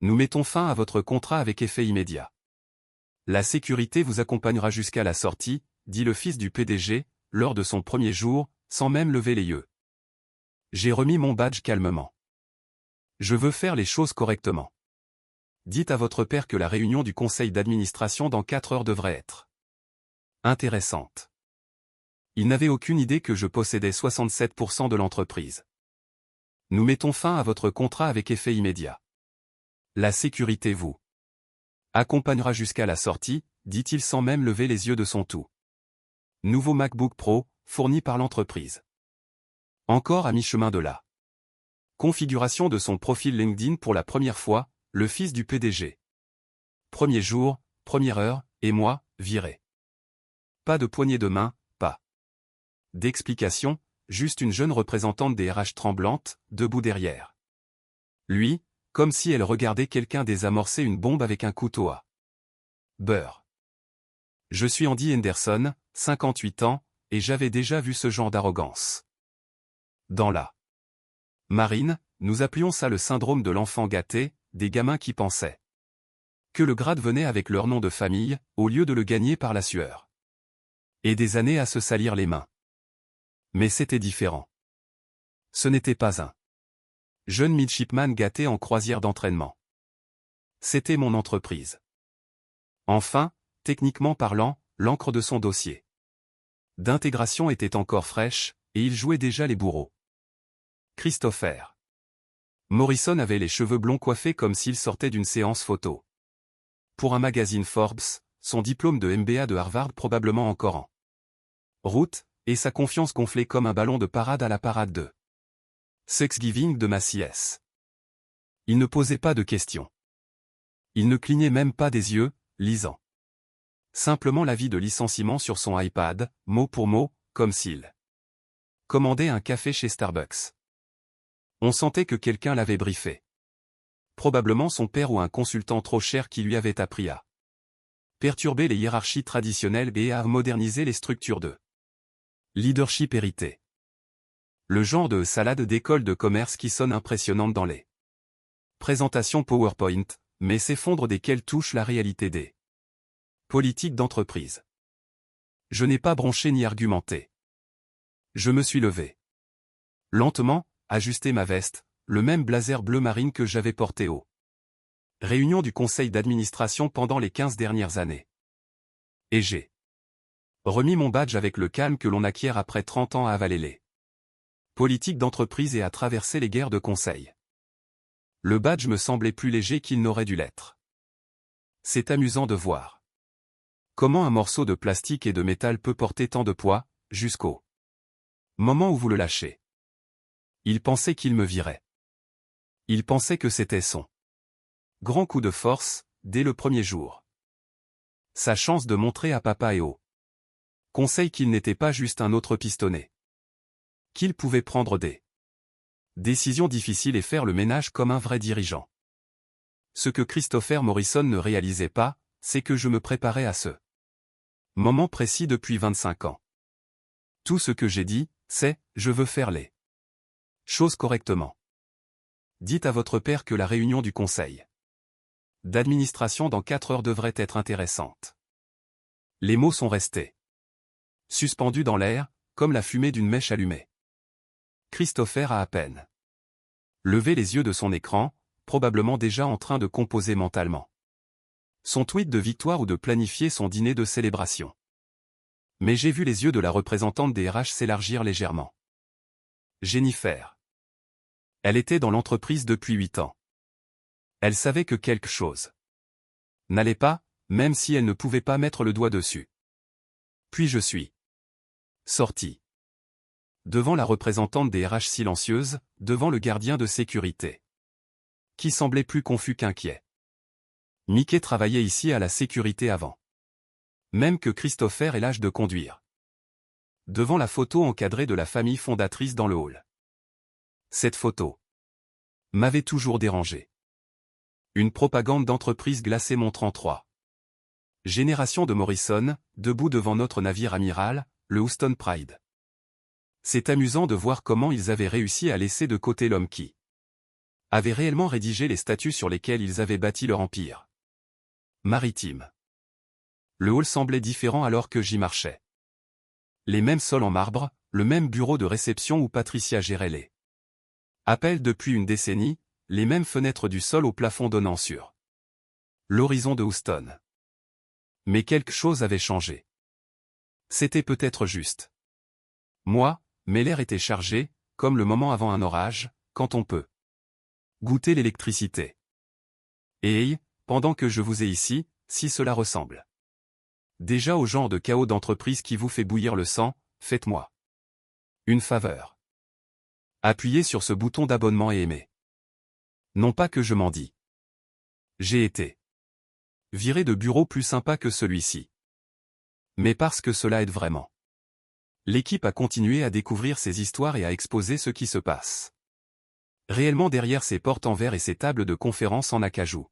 Nous mettons fin à votre contrat avec effet immédiat. La sécurité vous accompagnera jusqu'à la sortie, dit le fils du PDG, lors de son premier jour, sans même lever les yeux. J'ai remis mon badge calmement. Je veux faire les choses correctement. Dites à votre père que la réunion du conseil d'administration dans 4 heures devrait être intéressante. Il n'avait aucune idée que je possédais 67% de l'entreprise. Nous mettons fin à votre contrat avec effet immédiat. La sécurité vous accompagnera jusqu'à la sortie, dit-il sans même lever les yeux de son tout. Nouveau MacBook Pro, fourni par l'entreprise. Encore à mi-chemin de là. Configuration de son profil LinkedIn pour la première fois, le fils du PDG. Premier jour, première heure, et moi, viré. Pas de poignée de main, pas d'explication, juste une jeune représentante des RH tremblante, debout derrière. Lui, comme si elle regardait quelqu'un désamorcer une bombe avec un couteau à beurre. Je suis Andy Henderson, 58 ans, et j'avais déjà vu ce genre d'arrogance. Dans la marine, nous appelions ça le syndrome de l'enfant gâté, des gamins qui pensaient que le grade venait avec leur nom de famille, au lieu de le gagner par la sueur. Et des années à se salir les mains. Mais c'était différent. Ce n'était pas un jeune midshipman gâté en croisière d'entraînement. C'était mon entreprise. Enfin, techniquement parlant, l'encre de son dossier d'intégration était encore fraîche, et il jouait déjà les bourreaux. Christopher Morrison avait les cheveux blonds coiffés comme s'il sortait d'une séance photo. Pour un magazine Forbes, son diplôme de MBA de Harvard probablement encore en route, et sa confiance gonflée comme un ballon de parade à la parade de Thanksgiving de Macy's. Il ne posait pas de questions. Il ne clignait même pas des yeux, lisant simplement l'avis de licenciement sur son iPad, mot pour mot, comme s'il commandait un café chez Starbucks. On sentait que quelqu'un l'avait briefé. Probablement son père ou un consultant trop cher qui lui avait appris à perturber les hiérarchies traditionnelles et à moderniser les structures de leadership héritées. Le genre de salade d'école de commerce qui sonne impressionnante dans les présentations PowerPoint, mais s'effondre desquelles touche la réalité des politiques d'entreprise. Je n'ai pas bronché ni argumenté. Je me suis levé. Lentement, ajusté ma veste, le même blazer bleu marine que j'avais porté au réunion du conseil d'administration pendant les 15 dernières années. Et j'ai remis mon badge avec le calme que l'on acquiert après 30 ans à avaler les politiques d'entreprise et à traverser les guerres de conseil. Le badge me semblait plus léger qu'il n'aurait dû l'être. C'est amusant de voir comment un morceau de plastique et de métal peut porter tant de poids, jusqu'au moment où vous le lâchez. Il pensait qu'il me virait. Il pensait que c'était son grand coup de force, dès le premier jour. Sa chance de montrer à papa et au conseil qu'il n'était pas juste un autre pistonné. Qu'il pouvait prendre des décisions difficiles et faire le ménage comme un vrai dirigeant. Ce que Christopher Morrison ne réalisait pas, c'est que je me préparais à ce moment précis depuis 25 ans. Tout ce que j'ai dit, c'est « je veux faire les choses correctement ». Dites à votre père que la réunion du conseil d'administration dans 4 heures devrait être intéressante. Les mots sont restés suspendus dans l'air, comme la fumée d'une mèche allumée. Christopher a à peine levé les yeux de son écran, probablement déjà en train de composer mentalement son tweet de victoire ou de planifier son dîner de célébration. Mais j'ai vu les yeux de la représentante des RH s'élargir légèrement. Jennifer. Elle était dans l'entreprise depuis 8 ans. Elle savait que quelque chose n'allait pas, même si elle ne pouvait pas mettre le doigt dessus. Puis je suis sorti. Devant la représentante des RH silencieuse, devant le gardien de sécurité, qui semblait plus confus qu'inquiet. Mickey travaillait ici à la sécurité avant même que Christopher ait l'âge de conduire. Devant la photo encadrée de la famille fondatrice dans le hall. Cette photo m'avait toujours dérangé. Une propagande d'entreprise glacée montrant 3 générations de Morrison, debout devant notre navire amiral, le Houston Pride. C'est amusant de voir comment ils avaient réussi à laisser de côté l'homme qui avaient réellement rédigé les statuts sur lesquels ils avaient bâti leur empire maritime. Le hall semblait différent alors que j'y marchais. Les mêmes sols en marbre, le même bureau de réception où Patricia gérait les appels depuis une décennie, les mêmes fenêtres du sol au plafond donnant sur l'horizon de Houston. Mais quelque chose avait changé. C'était peut-être juste moi, mais l'air était chargé, comme le moment avant un orage, quand on peut goûter l'électricité. Et, pendant que je vous ai ici, si cela ressemble déjà au genre de chaos d'entreprise qui vous fait bouillir le sang, faites-moi une faveur. Appuyez sur ce bouton d'abonnement et aimez. Non pas que je m'en dis. J'ai été viré de bureau plus sympa que celui-ci. Mais parce que cela aide vraiment. L'équipe a continué à découvrir ces histoires et à exposer ce qui se passe réellement derrière ces portes en verre et ces tables de conférence en acajou.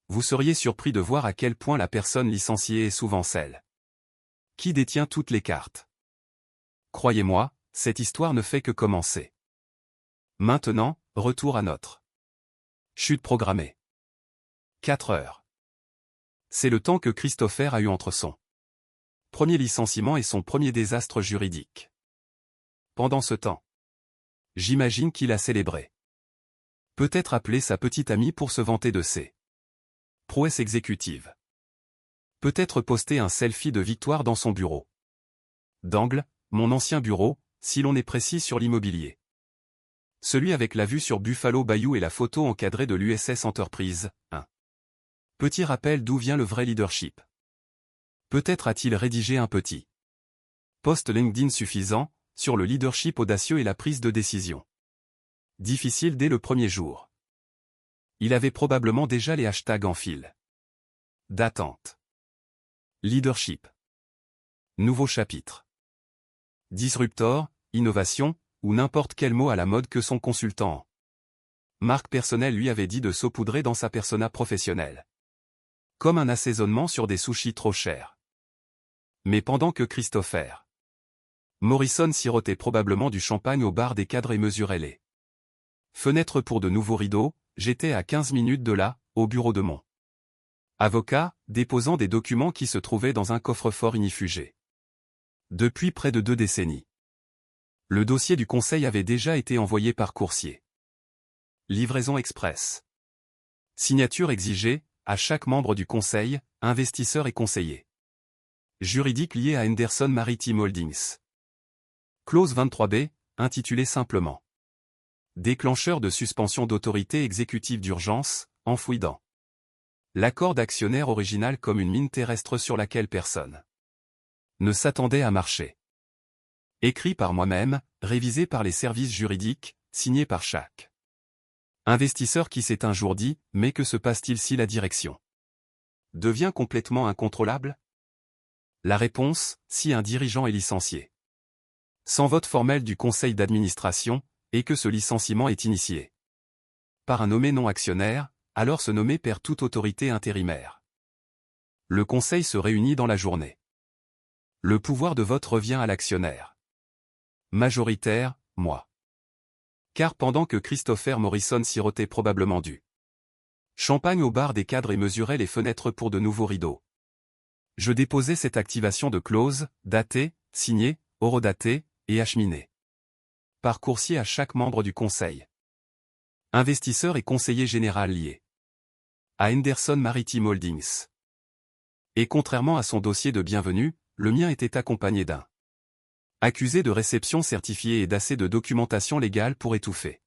Vous seriez surpris de voir à quel point la personne licenciée est souvent celle qui détient toutes les cartes. Croyez-moi, cette histoire ne fait que commencer. Maintenant, retour à notre chute programmée. 4 heures. C'est le temps que Christopher a eu entre son premier licenciement et son premier désastre juridique. Pendant ce temps, j'imagine qu'il a célébré. Peut-être appelé sa petite amie pour se vanter de ses prouesses exécutives. Peut-être poster un selfie de victoire dans son bureau d'angle, mon ancien bureau, si l'on est précis sur l'immobilier. Celui avec la vue sur Buffalo Bayou et la photo encadrée de l'USS Enterprise, un petit rappel d'où vient le vrai leadership. Peut-être a-t-il rédigé un petit post LinkedIn suffisant, sur le leadership audacieux et la prise de décision difficile dès le premier jour. Il avait probablement déjà les hashtags en file d'attente. Leadership. Nouveau chapitre. Disruptor, innovation, ou n'importe quel mot à la mode que son consultant marque personnelle lui avait dit de saupoudrer dans sa persona professionnelle. Comme un assaisonnement sur des sushis trop chers. Mais pendant que Christopher Morrison sirotait probablement du champagne au bar des cadres et mesurait les fenêtres pour de nouveaux rideaux, j'étais à 15 minutes de là, au bureau de mon avocat, déposant des documents qui se trouvaient dans un coffre-fort inifugé. Depuis près de 2 décennies. Le dossier du conseil avait déjà été envoyé par coursier. Livraison express. Signature exigée, à chaque membre du conseil, investisseur et conseiller juridique lié à Henderson Maritime Holdings. Clause 23B, intitulée simplement déclencheur de suspension d'autorité exécutive d'urgence, enfoui dans l'accord d'actionnaire original comme une mine terrestre sur laquelle personne ne s'attendait à marcher. Écrit par moi-même, révisé par les services juridiques, signé par chaque investisseur qui s'est un jour dit, mais que se passe-t-il si la direction devient complètement incontrôlable? La réponse, si un dirigeant est licencié sans vote formel du conseil d'administration, et que ce licenciement est initié par un nommé non actionnaire, alors ce nommé perd toute autorité intérimaire. Le conseil se réunit dans la journée. Le pouvoir de vote revient à l'actionnaire majoritaire, moi. Car pendant que Christopher Morrison sirotait probablement du champagne au bar des cadres et mesurait les fenêtres pour de nouveaux rideaux, je déposais cette activation de clause, datée, signée, horodatée, et acheminée par coursier à chaque membre du conseil. Investisseur et conseiller général lié à Henderson Maritime Holdings. Et contrairement à son dossier de bienvenue, le mien était accompagné d'un accusé de réception certifié et d'assez de documentation légale pour étouffer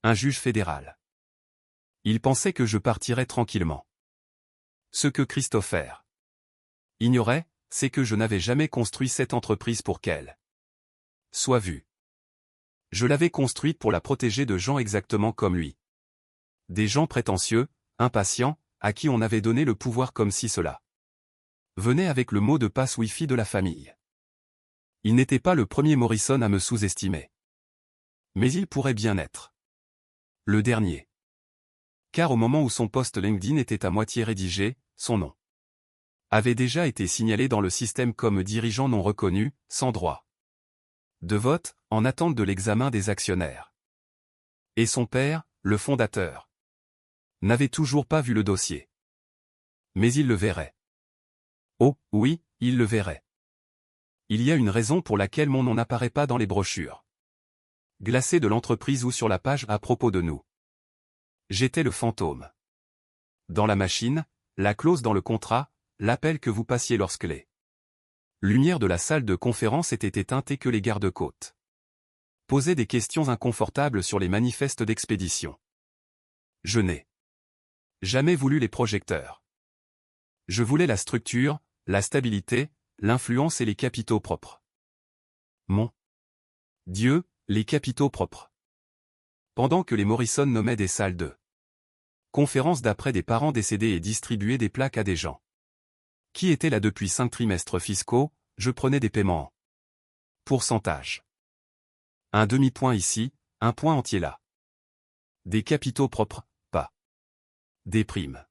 un juge fédéral. Il pensait que je partirais tranquillement. Ce que Christopher ignorait, c'est que je n'avais jamais construit cette entreprise pour qu'elle soit vue. Je l'avais construite pour la protéger de gens exactement comme lui. Des gens prétentieux, impatients, à qui on avait donné le pouvoir comme si cela venait avec le mot de passe Wi-Fi de la famille. Il n'était pas le premier Morrison à me sous-estimer. Mais il pourrait bien être le dernier. Car au moment où son post LinkedIn était à moitié rédigé, son nom avait déjà été signalé dans le système comme dirigeant non reconnu, sans droit de vote, en attente de l'examen des actionnaires. Et son père, le fondateur, n'avait toujours pas vu le dossier. Mais il le verrait. Oh, oui, il le verrait. Il y a une raison pour laquelle mon nom n'apparaît pas dans les brochures glacées de l'entreprise ou sur la page à propos de nous. J'étais le fantôme. Dans la machine, la clause dans le contrat, l'appel que vous passiez lorsque les lumières de la salle de conférence étaient éteintes et que les gardes-côtes posaient des questions inconfortables sur les manifestes d'expédition. Je n'ai jamais voulu les projecteurs. Je voulais la structure, la stabilité, l'influence et les capitaux propres. Mon Dieu, les capitaux propres. Pendant que les Morrison nommaient des salles de conférences d'après des parents décédés et distribuaient des plaques à des gens qui étaient là depuis 5 trimestres fiscaux, je prenais des paiements en pourcentage. Un demi-point ici, un point entier là. Des capitaux propres, pas des primes.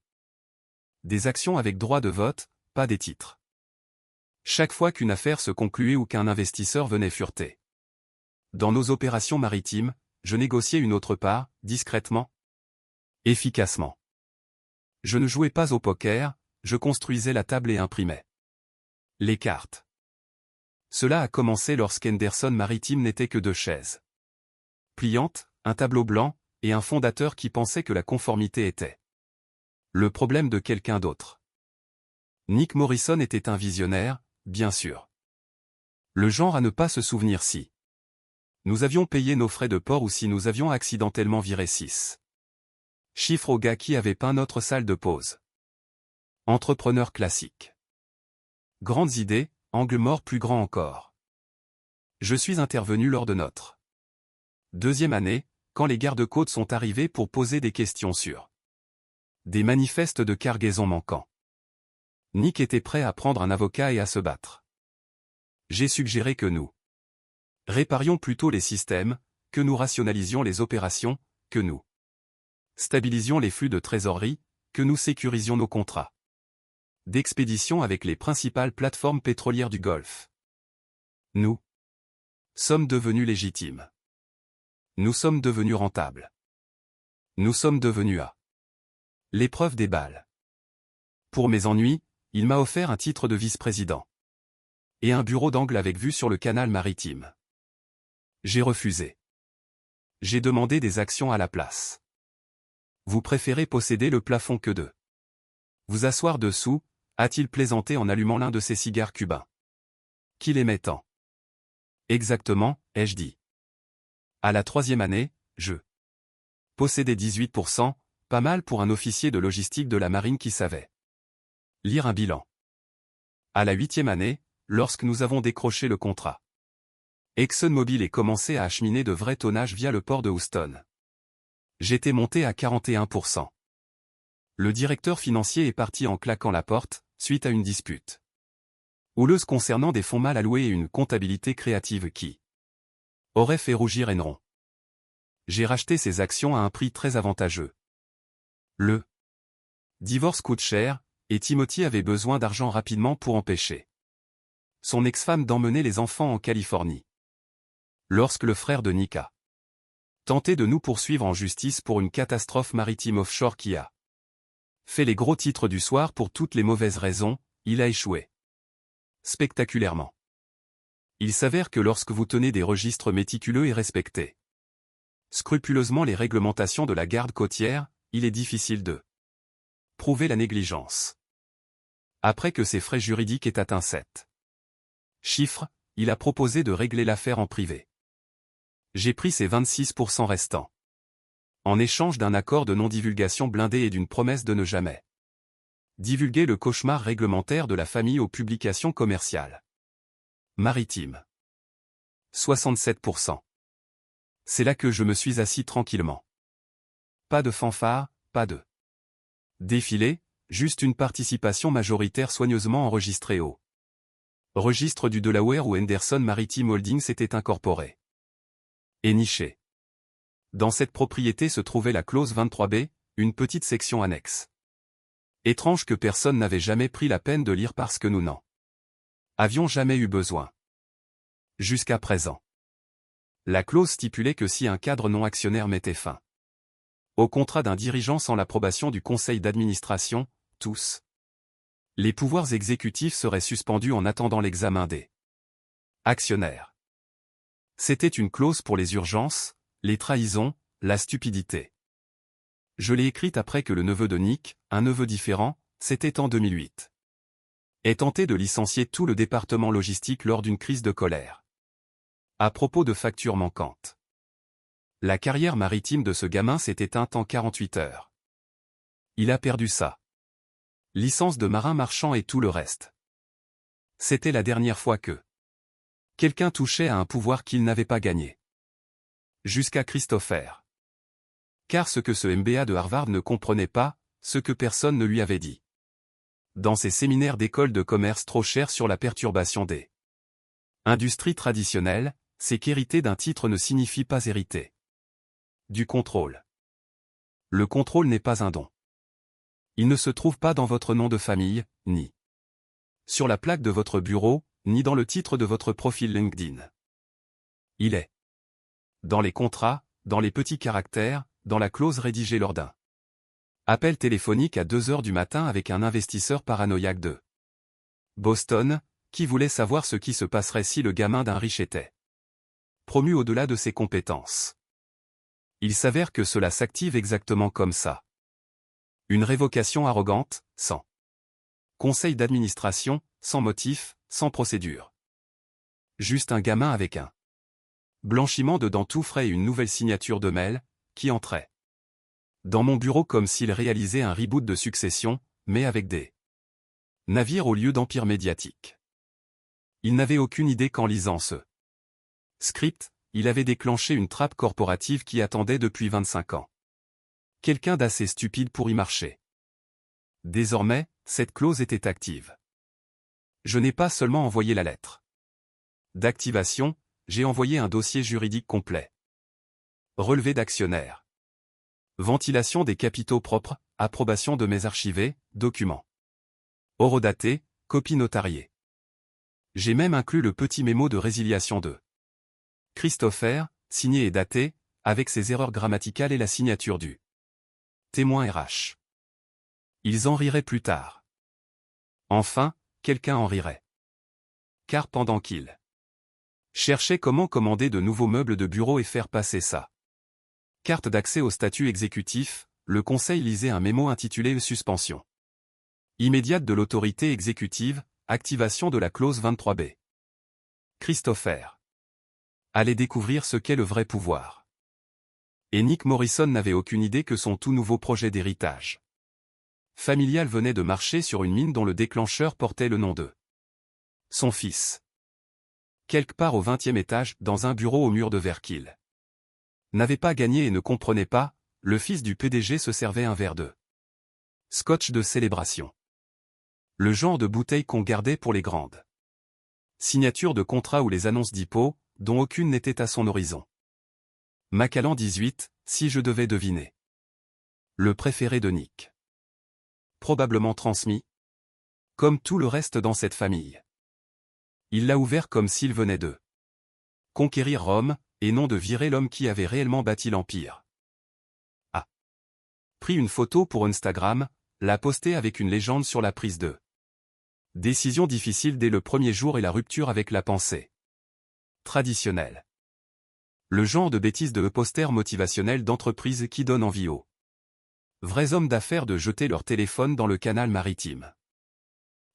Des actions avec droit de vote, pas des titres. Chaque fois qu'une affaire se concluait ou qu'un investisseur venait fureter dans nos opérations maritimes, je négociais une autre part, discrètement, efficacement. Je ne jouais pas au poker, je construisais la table et imprimais les cartes. Cela a commencé lorsqu'Henderson Maritime n'était que 2 chaises pliantes, un tableau blanc, et un fondateur qui pensait que la conformité était le problème de quelqu'un d'autre. Nick Morrison était un visionnaire, bien sûr. Le genre à ne pas se souvenir si nous avions payé nos frais de port ou si nous avions accidentellement viré 6 chiffres au gars qui avait peint notre salle de pause. Entrepreneur classique. Grandes idées, angle mort plus grand encore. Je suis intervenu lors de notre 2e année, quand les gardes-côtes sont arrivés pour poser des questions sur des manifestes de cargaison manquants. Nick était prêt à prendre un avocat et à se battre. J'ai suggéré que nous réparions plutôt les systèmes, que nous rationalisions les opérations, que nous stabilisions les flux de trésorerie, que nous sécurisions nos contrats d'expédition avec les principales plateformes pétrolières du Golfe. Nous sommes devenus légitimes. Nous sommes devenus rentables. Nous sommes devenus à l'épreuve des balles. Pour mes ennuis, il m'a offert un titre de vice-président et un bureau d'angle avec vue sur le canal maritime. J'ai refusé. J'ai demandé des actions à la place. Vous préférez posséder le plafond que de vous asseoir dessous, a-t-il plaisanté en allumant l'un de ses cigares cubains. Qu'il aimait tant. Exactement, ai-je dit. À la 3e année, je possédais 18%, pas mal pour un officier de logistique de la marine qui savait lire un bilan. À la 8e année, lorsque nous avons décroché le contrat ExxonMobil et commencé à acheminer de vrais tonnages via le port de Houston, j'étais monté à 41%. Le directeur financier est parti en claquant la porte, suite à une dispute houleuse concernant des fonds mal alloués et une comptabilité créative qui aurait fait rougir Enron. J'ai racheté ces actions à un prix très avantageux. Le divorce coûte cher, et Timothy avait besoin d'argent rapidement pour empêcher son ex-femme d'emmener les enfants en Californie. Lorsque le frère de Nick a tenté de nous poursuivre en justice pour une catastrophe maritime offshore qui a fait les gros titres du soir pour toutes les mauvaises raisons, il a échoué. Spectaculairement. Il s'avère que lorsque vous tenez des registres méticuleux et respectez scrupuleusement les réglementations de la garde côtière, il est difficile de prouver la négligence. Après que ses frais juridiques aient atteint 7 chiffres, il a proposé de régler l'affaire en privé. J'ai pris ces 26% restants. En échange d'un accord de non-divulgation blindé et d'une promesse de ne jamais divulguer le cauchemar réglementaire de la famille aux publications commerciales maritimes. 67%. C'est là que je me suis assis tranquillement. Pas de fanfare, pas de défilé, juste une participation majoritaire soigneusement enregistrée au registre du Delaware où Henderson Maritime Holdings était incorporé. Et niché. Dans cette propriété se trouvait la clause 23B, une petite section annexe. Étrange que personne n'avait jamais pris la peine de lire parce que nous n'en avions jamais eu besoin. Jusqu'à présent. La clause stipulait que si un cadre non actionnaire mettait fin Au contrat d'un dirigeant sans l'approbation du conseil d'administration, tous. Les pouvoirs exécutifs seraient suspendus en attendant l'examen des actionnaires. C'était une clause pour les urgences, les trahisons, la stupidité. Je l'ai écrite après que le neveu de Nick, un neveu différent, c'était en 2008, ait tenté de licencier tout le département logistique lors d'une crise de colère. À propos de factures manquantes. La carrière maritime de ce gamin s'est éteinte en 48 heures. Il a perdu sa licence de marin marchand et tout le reste. C'était la dernière fois que quelqu'un touchait à un pouvoir qu'il n'avait pas gagné. Jusqu'à Christopher. Car ce que ce MBA de Harvard ne comprenait pas, ce que personne ne lui avait dit. Dans ses séminaires d'école de commerce trop chers sur la perturbation des industries traditionnelles, c'est qu'hériter d'un titre ne signifie pas hériter du contrôle. Le contrôle n'est pas un don. Il ne se trouve pas dans votre nom de famille, ni sur la plaque de votre bureau, ni dans le titre de votre profil LinkedIn. Il est dans les contrats, dans les petits caractères, dans la clause rédigée lors d'un appel téléphonique à 2 heures du matin avec un investisseur paranoïaque de Boston, qui voulait savoir ce qui se passerait si le gamin d'un riche était promu au-delà de ses compétences. Il s'avère que cela s'active exactement comme ça. Une révocation arrogante, sans conseil d'administration, sans motif, sans procédure. Juste un gamin avec un blanchiment de dents tout frais et une nouvelle signature de mail, qui entrait dans mon bureau comme s'il réalisait un reboot de Succession, mais avec des navires au lieu d'empire médiatique. Il n'avait aucune idée qu'en lisant ce script, il avait déclenché une trappe corporative qui attendait depuis 25 ans. Quelqu'un d'assez stupide pour y marcher. Désormais, cette clause était active. Je n'ai pas seulement envoyé la lettre d'activation, j'ai envoyé un dossier juridique complet. Relevé d'actionnaires. Ventilation des capitaux propres, approbation de mes archivés, documents. Horodaté, copie notariée. J'ai même inclus le petit mémo de résiliation de Christopher, signé et daté, avec ses erreurs grammaticales et la signature du témoin RH. Ils en riraient plus tard. Enfin, quelqu'un en rirait. Car pendant qu'il cherchait comment commander de nouveaux meubles de bureau et faire passer sa carte d'accès au statut exécutif, le Conseil lisait un mémo intitulé « Suspension immédiate de l'autorité exécutive, activation de la clause 23B ». Christopher allait découvrir ce qu'est le vrai pouvoir. Et Nick Morrison n'avait aucune idée que son tout nouveau projet d'héritage familial venait de marcher sur une mine dont le déclencheur portait le nom de son fils. Quelque part au 20e étage, dans un bureau au mur de verre qu'il n'avait pas gagné et ne comprenait pas, le fils du PDG se servait un verre de scotch de célébration. Le genre de bouteille qu'on gardait pour les grandes signatures de contrats ou les annonces d'IPO, dont aucune n'était à son horizon. Macallan 18, si je devais deviner. Le préféré de Nick. Probablement transmis. Comme tout le reste dans cette famille. Il l'a ouvert comme s'il venait de conquérir Rome, et non de virer l'homme qui avait réellement bâti l'Empire. A pris une photo pour Instagram, l'a postée avec une légende sur la prise de décision difficile dès le premier jour et la rupture avec la pensée traditionnelle. Le genre de bêtise de poster motivationnel d'entreprise qui donne envie aux vrais hommes d'affaires de jeter leur téléphone dans le canal maritime.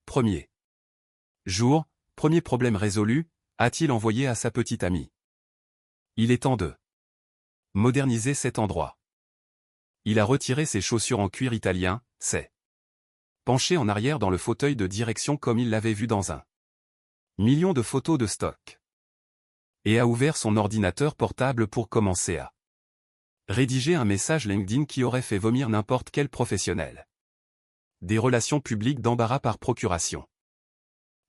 Premier jour, premier problème résolu, a-t-il envoyé à sa petite amie. Il est temps de moderniser cet endroit. Il a retiré ses chaussures en cuir italien, s'est penché en arrière dans le fauteuil de direction comme il l'avait vu dans un million de photos de stock. Et a ouvert son ordinateur portable pour commencer à rédiger un message LinkedIn qui aurait fait vomir n'importe quel professionnel. Des relations publiques d'embarras par procuration.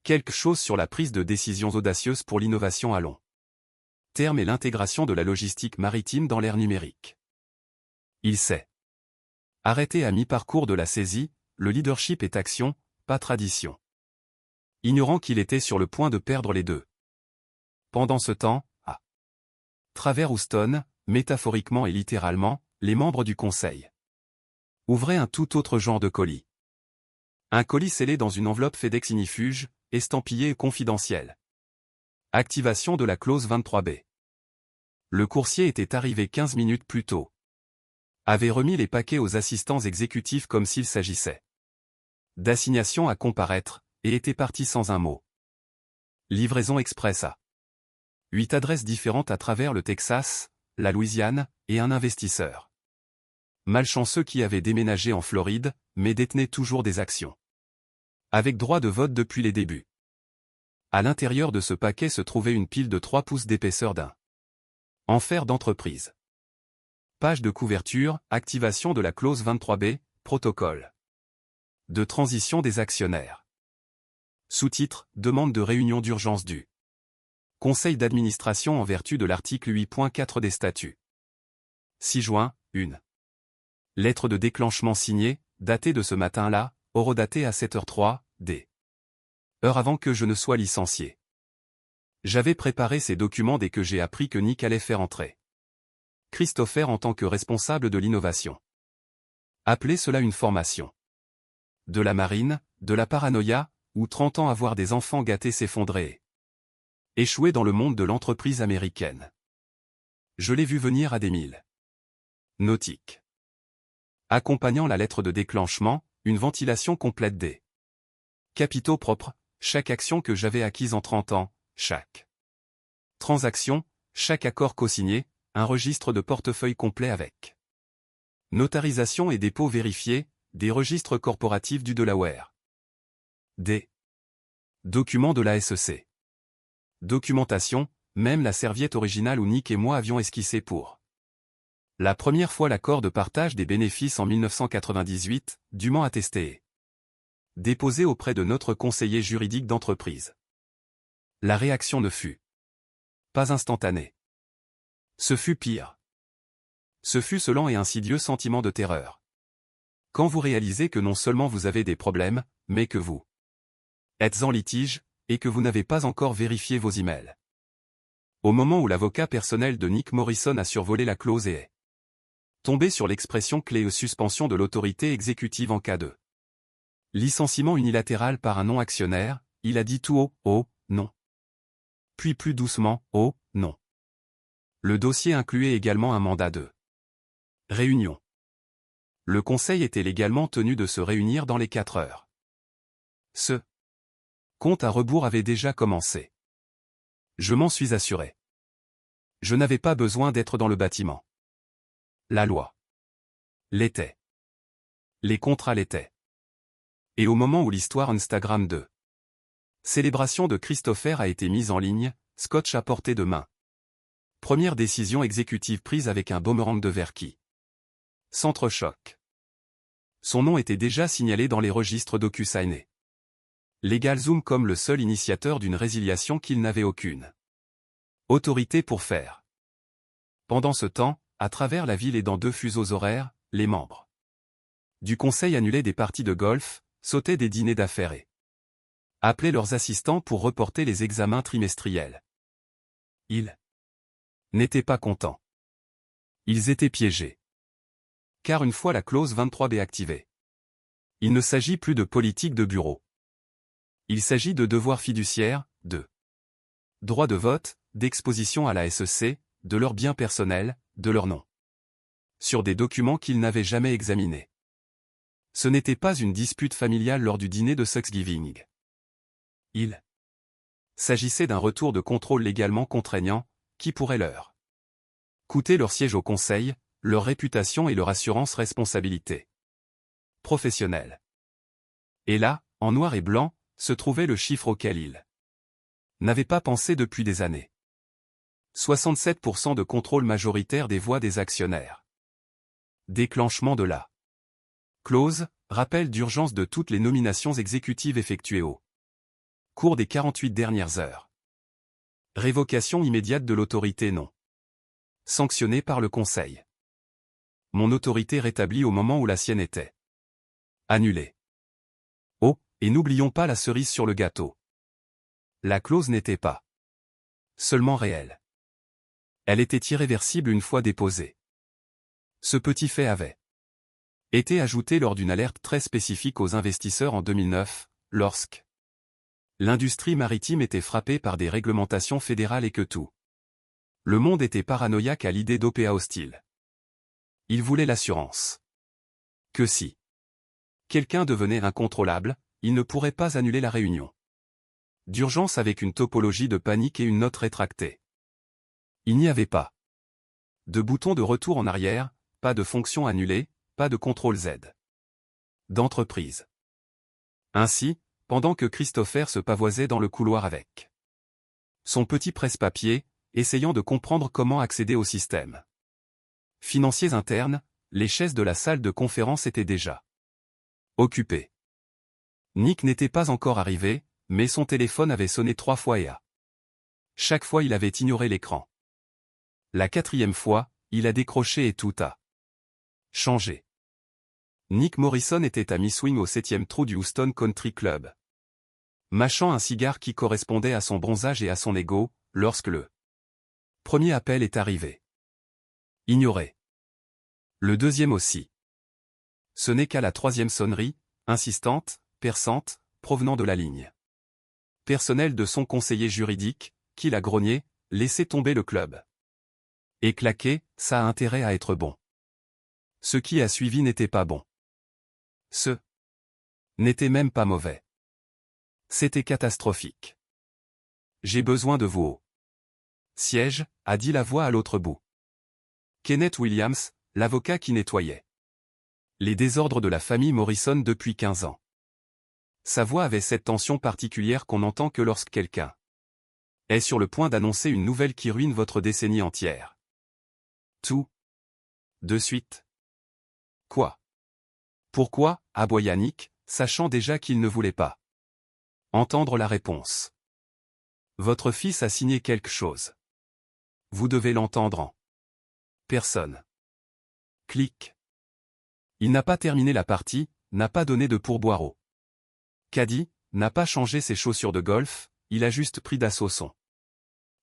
Quelque chose sur la prise de décisions audacieuses pour l'innovation à long terme et l'intégration de la logistique maritime dans l'ère numérique. Il s'est arrêté à mi-parcours de la saisie, le leadership est action, pas tradition. Ignorant qu'il était sur le point de perdre les deux. Pendant ce temps, à travers Houston, métaphoriquement et littéralement, les membres du conseil. Ouvrez un tout autre genre de colis. Un colis scellé dans une enveloppe FedEx ignifuge, estampillé et confidentiel. Activation de la clause 23B. Le coursier était arrivé 15 minutes plus tôt. Avait remis les paquets aux assistants exécutifs comme s'il s'agissait d'assignation à comparaître, et était parti sans un mot. Livraison express à 8 adresses différentes à travers le Texas, la Louisiane, et un investisseur malchanceux qui avait déménagé en Floride, mais détenait toujours des actions. Avec droit de vote depuis les débuts. À l'intérieur de ce paquet se trouvait une pile de 3 pouces d'épaisseur d'un enfer d'entreprise. Page de couverture, activation de la clause 23B, protocole de transition des actionnaires. Sous-titre, demande de réunion d'urgence du Conseil d'administration en vertu de l'article 8.4 des statuts. 6 juin, 1. Lettre de déclenchement signée, datée de ce matin-là, horodatée à 7h03, d. heure avant que je ne sois licencié. J'avais préparé ces documents dès que j'ai appris que Nick allait faire entrer Christopher en tant que responsable de l'innovation. Appelez cela une formation. De la marine, de la paranoïa, ou 30 ans à voir des enfants gâtés s'effondrer. Échouer dans le monde de l'entreprise américaine. Je l'ai vu venir à des milles nautiques. Accompagnant la lettre de déclenchement, une ventilation complète des capitaux propres, chaque action que j'avais acquise en 30 ans, chaque transaction, chaque accord co-signé, un registre de portefeuille complet avec notarisation et dépôt vérifié, des registres corporatifs du Delaware. Des documents de la SEC. Documentation, même la serviette originale où Nick et moi avions esquissé pour la première fois l'accord de partage des bénéfices en 1998, dûment attesté. Déposé auprès de notre conseiller juridique d'entreprise. La réaction ne fut pas instantanée. Ce fut pire. Ce fut ce lent et insidieux sentiment de terreur. Quand vous réalisez que non seulement vous avez des problèmes, mais que vous êtes en litige, et que vous n'avez pas encore vérifié vos emails. Au moment où l'avocat personnel de Nick Morrison a survolé la clause et est tombé sur l'expression clé suspension de l'autorité exécutive en cas de licenciement unilatéral par un non-actionnaire, il a dit tout haut, oh, non. Puis plus doucement, oh, non. Le dossier incluait également un mandat de réunion. Le conseil était légalement tenu de se réunir dans les 4 heures. Ce compte à rebours avait déjà commencé. Je m'en suis assuré. Je n'avais pas besoin d'être dans le bâtiment. La loi l'était. Les contrats l'étaient. Et au moment où l'histoire Instagram de célébration de Christopher a été mise en ligne, scotch à portée de main. Première décision exécutive prise avec un boomerang de verre qui s'entrechoque. Son nom était déjà signalé dans les registres DocuSign. LegalZoom comme le seul initiateur d'une résiliation qu'il n'avait aucune autorité pour faire. Pendant ce temps, à travers la ville et dans 2 fuseaux horaires, les membres du conseil annulaient des parties de golf, sautaient des dîners d'affaires et appelaient leurs assistants pour reporter les examens trimestriels. Ils n'étaient pas contents. Ils étaient piégés. Car une fois la clause 23B activée, il ne s'agit plus de politique de bureau. Il s'agit de devoirs fiduciaires, de droit de vote, d'exposition à la SEC, de leurs biens personnels, de leur nom. Sur des documents qu'ils n'avaient jamais examinés. Ce n'était pas une dispute familiale lors du dîner de Thanksgiving. Il s'agissait d'un retour de contrôle légalement contraignant, qui pourrait leur coûter leur siège au conseil, leur réputation et leur assurance responsabilité professionnelle. Et là, en noir et blanc, se trouvait le chiffre auquel il n'avait pas pensé depuis des années. 67% de contrôle majoritaire des voix des actionnaires. Déclenchement de la clause, rappel d'urgence de toutes les nominations exécutives effectuées au cours des 48 dernières heures. Révocation immédiate de l'autorité non sanctionnée par le Conseil. Mon autorité rétablie au moment où la sienne était annulée. Oh, et n'oublions pas la cerise sur le gâteau. La clause n'était pas seulement réelle. Elle était irréversible une fois déposée. Ce petit fait avait été ajouté lors d'une alerte très spécifique aux investisseurs en 2009, lorsque l'industrie maritime était frappée par des réglementations fédérales et que tout le monde était paranoïaque à l'idée d'OPA hostile. Il voulait l'assurance que si quelqu'un devenait incontrôlable, il ne pourrait pas annuler la réunion d'urgence avec une topologie de panique et une note rétractée. Il n'y avait pas de bouton de retour en arrière, pas de fonction annulée, pas de contrôle Z d'entreprise. Ainsi, pendant que Christopher se pavoisait dans le couloir avec son petit presse-papier, essayant de comprendre comment accéder au système financiers internes, les chaises de la salle de conférence étaient déjà occupées. Nick n'était pas encore arrivé, mais son téléphone avait sonné 3 fois et à chaque fois il avait ignoré l'écran. La 4e fois, il a décroché et tout a changé. Nick Morrison était à mi-swing au 7e trou du Houston Country Club, mâchant un cigare qui correspondait à son bronzage et à son ego, lorsque le premier appel est arrivé. Ignoré. Le deuxième aussi. Ce n'est qu'à la 3e sonnerie, insistante, perçante, provenant de la ligne personnelle de son conseiller juridique, qu'il a grogné, laissé tomber le club. Et claqué, ça a intérêt à être bon. Ce qui a suivi n'était pas bon. Ce n'était même pas mauvais. C'était catastrophique. J'ai besoin de vous au siège, a dit la voix à l'autre bout. Kenneth Williams, l'avocat qui nettoyait les désordres de la famille Morrison depuis 15 ans. Sa voix avait cette tension particulière qu'on n'entend que lorsque quelqu'un est sur le point d'annoncer une nouvelle qui ruine votre décennie entière. Tout de suite. Quoi? Pourquoi? Aboya Nick, sachant déjà qu'il ne voulait pas entendre la réponse. Votre fils a signé quelque chose. Vous devez l'entendre en personne. Clic. Il n'a pas terminé la partie, n'a pas donné de pourboire au caddie, n'a pas changé ses chaussures de golf, il a juste pris d'assaut son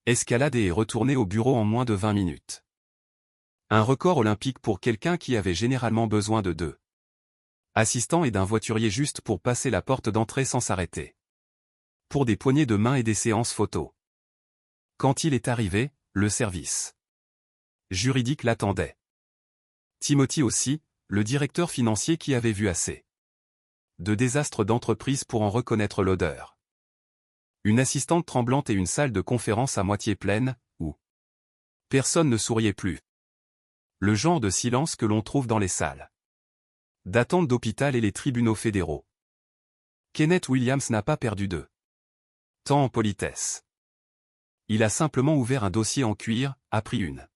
escalade et est retourné au bureau en moins de 20 minutes. Un record olympique pour quelqu'un qui avait généralement besoin de 2 assistants et d'un voiturier juste pour passer la porte d'entrée sans s'arrêter. Pour des poignées de main et des séances photos. Quand il est arrivé, le service juridique l'attendait. Timothy aussi, le directeur financier qui avait vu assez de désastres d'entreprise pour en reconnaître l'odeur. Une assistante tremblante et une salle de conférence à moitié pleine, où personne ne souriait plus. Le genre de silence que l'on trouve dans les salles d'attente d'hôpital et les tribunaux fédéraux. Kenneth Williams n'a pas perdu de temps en politesse. Il a simplement ouvert un dossier en cuir, a pris une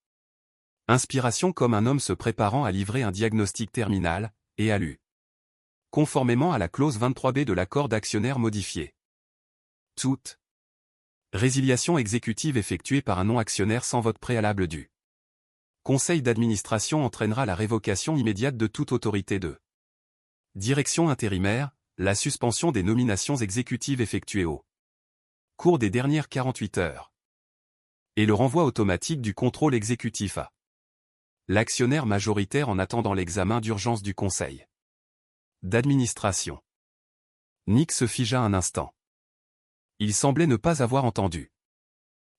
inspiration comme un homme se préparant à livrer un diagnostic terminal, et a lu. Conformément à la clause 23B de l'accord d'actionnaire modifié. Toute résiliation exécutive effectuée par un non-actionnaire sans vote préalable du conseil d'administration entraînera la révocation immédiate de toute autorité de direction intérimaire, la suspension des nominations exécutives effectuées au cours des dernières 48 heures. Et le renvoi automatique du contrôle exécutif à l'actionnaire majoritaire en attendant l'examen d'urgence du conseil d'administration. Nick se figea un instant. Il semblait ne pas avoir entendu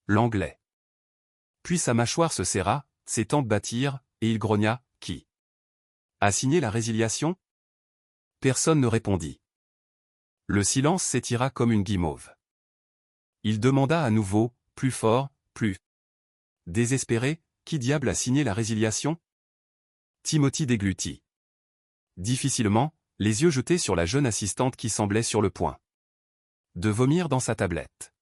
l'anglais. Puis sa mâchoire se serra, ses tempes battirent, et il grogna, « Qui a signé la résiliation ?» Personne ne répondit. Le silence s'étira comme une guimauve. Il demanda à nouveau, plus fort, plus désespéré, « Qui diable a signé la résiliation ?» Timothy déglutit. Difficilement, les yeux jetés sur la jeune assistante qui semblait sur le point de vomir dans sa tablette.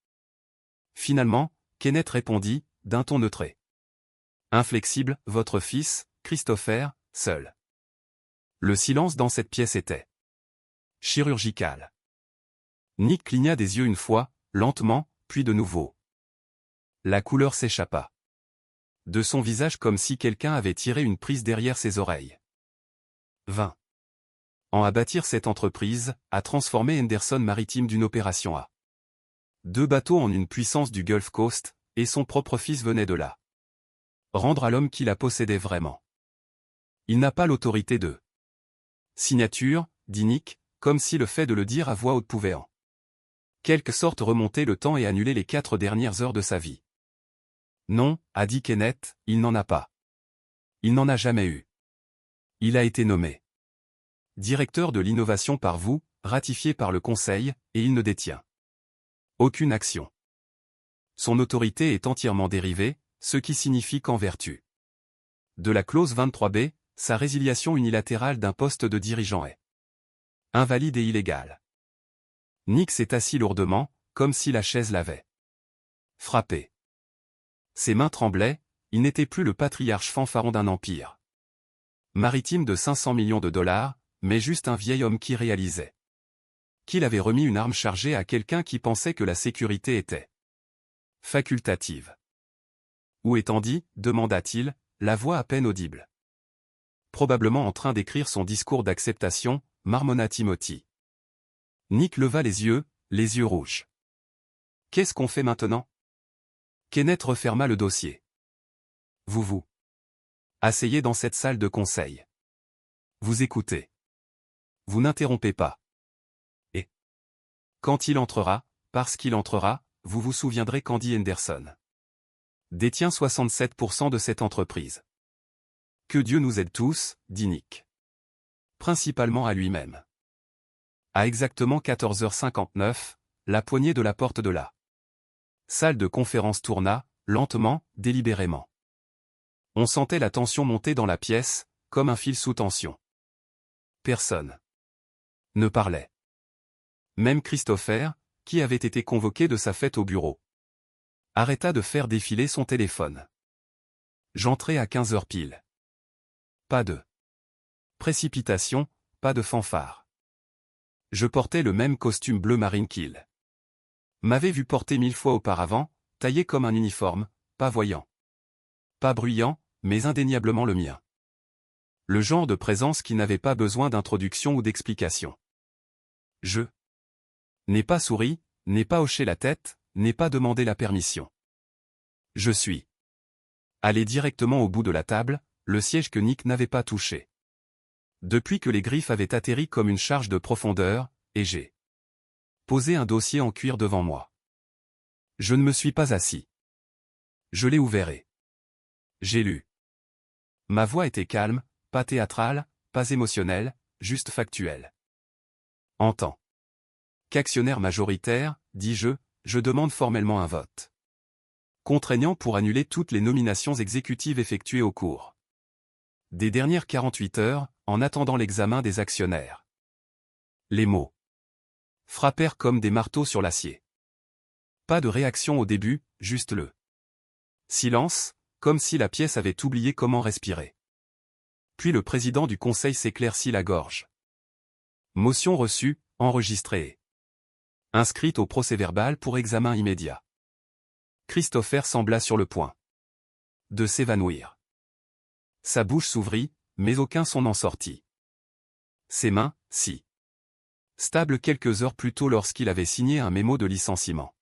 Finalement, Kenneth répondit, d'un ton neutré. Inflexible, votre fils, Christopher, seul. Le silence dans cette pièce était chirurgical. Nick cligna des yeux une fois, lentement, puis de nouveau. La couleur s'échappa de son visage comme si quelqu'un avait tiré une prise derrière ses oreilles. 20 ans à bâtir cette entreprise, à transformer Henderson Maritime d'une opération à 2 bateaux en une puissance du Gulf Coast, et son propre fils venait de là. Rendre à l'homme qui la possédait vraiment. Il n'a pas l'autorité de signature, dit Nick, comme si le fait de le dire à voix haute pouvait en quelque sorte remonter le temps et annuler les 4 dernières heures de sa vie. Non, a dit Kenneth, il n'en a pas. Il n'en a jamais eu. Il a été nommé directeur de l'innovation par vous, ratifié par le Conseil, et il ne détient aucune action. Son autorité est entièrement dérivée, ce qui signifie qu'en vertu de la clause 23b, sa résiliation unilatérale d'un poste de dirigeant est invalide et illégale. Nick s'est assis lourdement, comme si la chaise l'avait frappé. Ses mains tremblaient, il n'était plus le patriarche fanfaron d'un empire maritime de 500 millions de dollars, mais juste un vieil homme qui réalisait qu'il avait remis une arme chargée à quelqu'un qui pensait que la sécurité était facultative. Où est Andy ? Demanda-t-il, la voix à peine audible. Probablement en train d'écrire son discours d'acceptation, marmonna Timothy. Nick leva les yeux rouges. Qu'est-ce qu'on fait maintenant ? Kenneth referma le dossier. Vous asseyez dans cette salle de conseil. Vous écoutez. Vous n'interrompez pas. Et quand il entrera, parce qu'il entrera, vous vous souviendrez qu'Andy Henderson détient 67% de cette entreprise. Que Dieu nous aide tous, dit Nick. Principalement à lui-même. À exactement 14h59, la poignée de la porte de la salle de conférence tourna, lentement, délibérément. On sentait la tension monter dans la pièce, comme un fil sous tension. Personne ne parlait. Même Christopher, qui avait été convoqué de sa fête au bureau, arrêta de faire défiler son téléphone. J'entrai à 15h pile. Pas de précipitation, pas de fanfare. Je portais le même costume bleu marine qu'il m'avait vu porter 1000 fois auparavant, taillé comme un uniforme, pas voyant. Pas bruyant, mais indéniablement le mien. Le genre de présence qui n'avait pas besoin d'introduction ou d'explication. Je n'ai pas souri, n'ai pas hoché la tête, n'ai pas demandé la permission. Je suis allé directement au bout de la table, le siège que Nick n'avait pas touché. Depuis que les griffes avaient atterri comme une charge de profondeur, et j'ai posé un dossier en cuir devant moi. Je ne me suis pas assis. Je l'ai ouvert et j'ai lu. Ma voix était calme, pas théâtrale, pas émotionnelle, juste factuelle. En tant qu'actionnaire majoritaire, dis-je, je demande formellement un vote contraignant pour annuler toutes les nominations exécutives effectuées au cours des dernières 48 heures, en attendant l'examen des actionnaires. Les mots frappèrent comme des marteaux sur l'acier. Pas de réaction au début, juste le silence, comme si la pièce avait oublié comment respirer. Puis le président du conseil s'éclaircit la gorge. Motion reçue, enregistrée et inscrite au procès-verbal pour examen immédiat. Christopher sembla sur le point de s'évanouir. Sa bouche s'ouvrit, mais aucun son n'en sortit. Ses mains, si stables quelques heures plus tôt lorsqu'il avait signé un mémo de licenciement,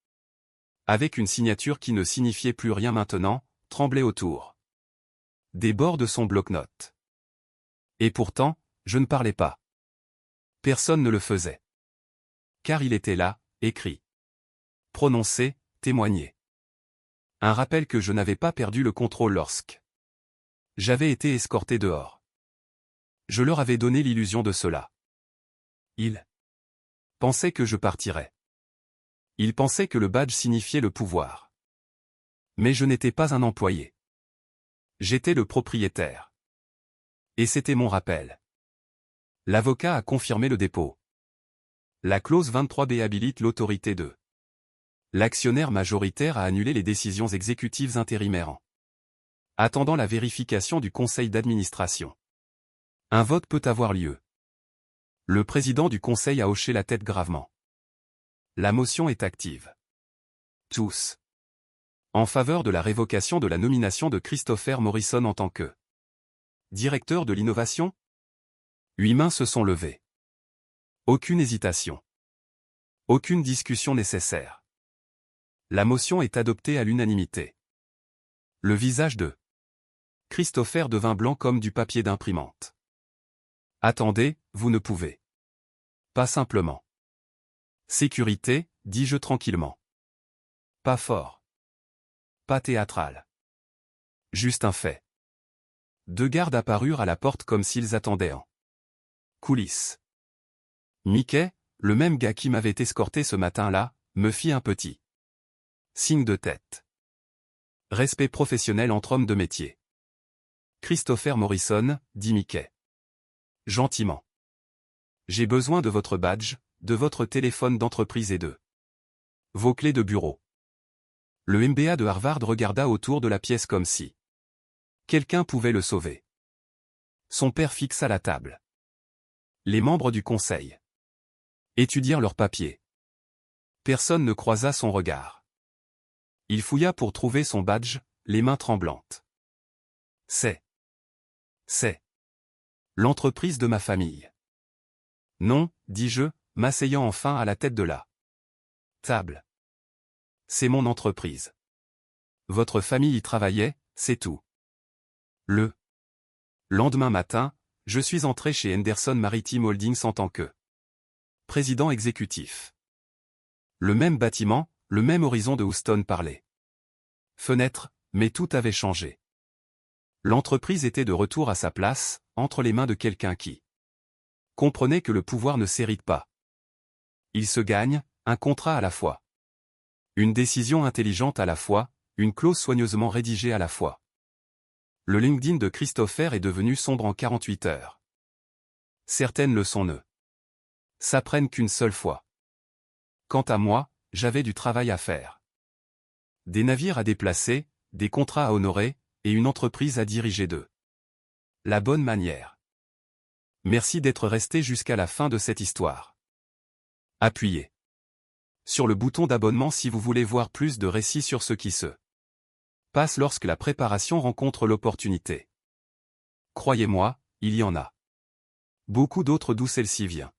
avec une signature qui ne signifiait plus rien maintenant, tremblaient autour des bords de son bloc-notes. Et pourtant, je ne parlais pas. Personne ne le faisait. Car il était là, écrit, prononcé, témoigné. Un rappel que je n'avais pas perdu le contrôle lorsque j'avais été escorté dehors. Je leur avais donné l'illusion de cela. Ils pensaient que je partirais. Ils pensaient que le badge signifiait le pouvoir. Mais je n'étais pas un employé. J'étais le propriétaire. Et c'était mon rappel. L'avocat a confirmé le dépôt. La clause 23b habilite l'autorité de l'actionnaire majoritaire à annuler les décisions exécutives intérimaires en attendant la vérification du conseil d'administration. Un vote peut avoir lieu. Le président du conseil a hoché la tête gravement. La motion est active. Tous. En faveur de la révocation de la nomination de Christopher Morrison en tant que directeur de l'innovation ? 8 mains se sont levées. Aucune hésitation. Aucune discussion nécessaire. La motion est adoptée à l'unanimité. Le visage de Christopher devint blanc comme du papier d'imprimante. Attendez, vous ne pouvez. Pas simplement. Sécurité, dis-je tranquillement. Pas fort. Pas théâtral. Juste un fait. 2 gardes apparurent à la porte comme s'ils attendaient en coulisses. Mickey, le même gars qui m'avait escorté ce matin-là, me fit un petit signe de tête. Respect professionnel entre hommes de métier. Christopher Morrison, dit Mickey. Gentiment. J'ai besoin de votre badge, de votre téléphone d'entreprise et de vos clés de bureau. Le MBA de Harvard regarda autour de la pièce comme si quelqu'un pouvait le sauver. Son père fixa la table. Les membres du conseil étudièrent leurs papiers. Personne ne croisa son regard. Il fouilla pour trouver son badge, les mains tremblantes. C'est l'entreprise de ma famille. Non, dis-je, m'asseyant enfin à la tête de la table. C'est mon entreprise. Votre famille y travaillait, c'est tout. Le lendemain matin, je suis entré chez Henderson Maritime Holdings en tant que président exécutif. Le même bâtiment, le même horizon de Houston parlait. Fenêtre, mais tout avait changé. L'entreprise était de retour à sa place, entre les mains de quelqu'un qui comprenait que le pouvoir ne s'hérite pas. Il se gagne, un contrat à la fois. Une décision intelligente à la fois, une clause soigneusement rédigée à la fois. Le LinkedIn de Christopher est devenu sombre en 48 heures. Certaines leçons ne s'apprennent qu'une seule fois. Quant à moi, j'avais du travail à faire. Des navires à déplacer, des contrats à honorer, et une entreprise à diriger de la bonne manière. Merci d'être resté jusqu'à la fin de cette histoire. Appuyez sur le bouton d'abonnement si vous voulez voir plus de récits sur ce qui se passe lorsque la préparation rencontre l'opportunité. Croyez-moi, il y en a beaucoup d'autres d'où celle-ci vient.